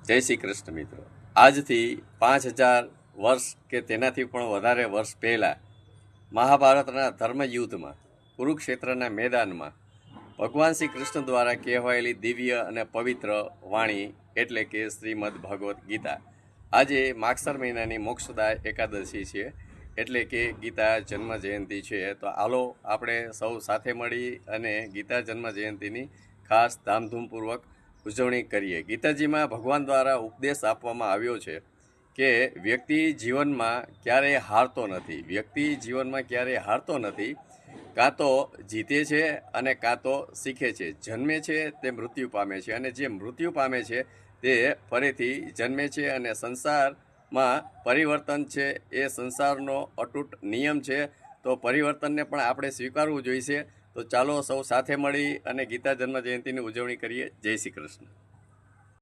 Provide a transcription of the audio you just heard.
જય શ્રી કૃષ્ણ મિત્રો। આજથી 5000 વર્ષ કે તેનાથી પણ વધારે વર્ષ પહેલાં મહાભારતના ધર્મયુદ્ધમાં કુરુક્ષેત્રના મેદાનમાં ભગવાન શ્રી કૃષ્ણ દ્વારા કહેવાયેલી દિવ્ય અને પવિત્ર વાણી એટલે કે શ્રીમદ ભગવદ્ ગીતા આજે માગસર મહિનાની મોક્ષદાય એકાદશી છે, એટલે કે ગીતા જન્મ જયંતિ છે। તો હાલો આપણે સૌ સાથે મળી અને ગીતા જન્મ જયંતિની ખાસ ધામધૂમપૂર્વક ઉજવણી કરીએ। ગીતાજીમાં ભગવાન દ્વારા ઉપદેશ આપવામાં આવ્યો છે કે વ્યક્તિ જીવનમાં ક્યારેય હારતો નથી, કાં તો જીતે છે અને કાં તો શીખે છે। જન્મે છે તે મૃત્યુ પામે છે અને જે મૃત્યુ પામે છે તે ફરીથી જન્મે છે અને સંસારમાં પરિવર્તન છે એ સંસારનો અતૂટ નિયમ છે। તો પરિવર્તનને પણ આપણે સ્વીકારવું જોઈશે। તો ચાલો સૌ સાથે મળી અને ગીતા જન્મ જયંતિની ઉજવણી કરીએ। જય શ્રી કૃષ્ણ।